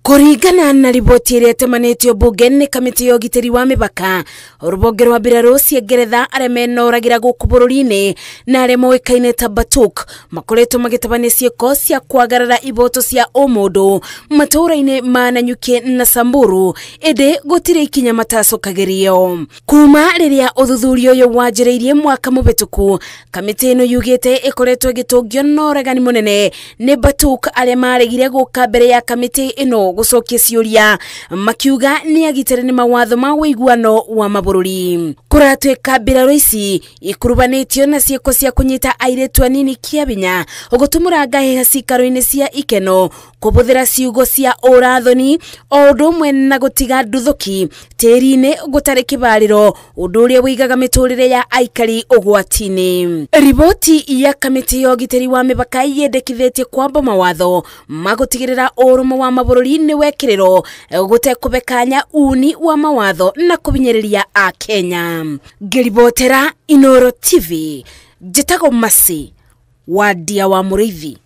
Kuringana na riboti iria temanitio bunge ni kamiti ya ugitiri wa mipaka rubonge rwa mbirarũ cia Ngeretha aria menoragira guku bururi-ini na aria moikaine ta Batuk makoretwo magitabania ciiko cia kwagarara iboto cia ũmũndũ matũra-ini ma Nanyuki na Samburu indi gutire ikinya matacokagirio. Kuma riria uthuthuria uyu wanjiriirie mwaka mubituku, kamiti ino yugite ikoretwo igitungio na ũregani munene ni Batuk aria maregire guka mbere ya kamiti ino gucokia ciuria makiuga ni agitire ni mawatho ma wiguano wa mabururi. Kuratwika mbirarũ ici ikurubanitio na ciiko cia kunyita airetu anini kiabinya gutumura ngaheha cikaro-ini cia ikeno kubuthira ciugo cia urathoni o undu umwe na gutiga nduthuki tiri-ini gutari kibariro undu uria wigaga miturire ya aikari ugwati-ini. Riboti ya kamiti ya ugitiri wa mipaka yendekithitie kwamba mawatho magutigirira urumo wa mabururi ni wekiriro gutekubekanya uni wa mawatho na kubinyiriria a Kenya. Ngiribotera Inooro TV, Jetago Masi, Wadia wa Muriithi.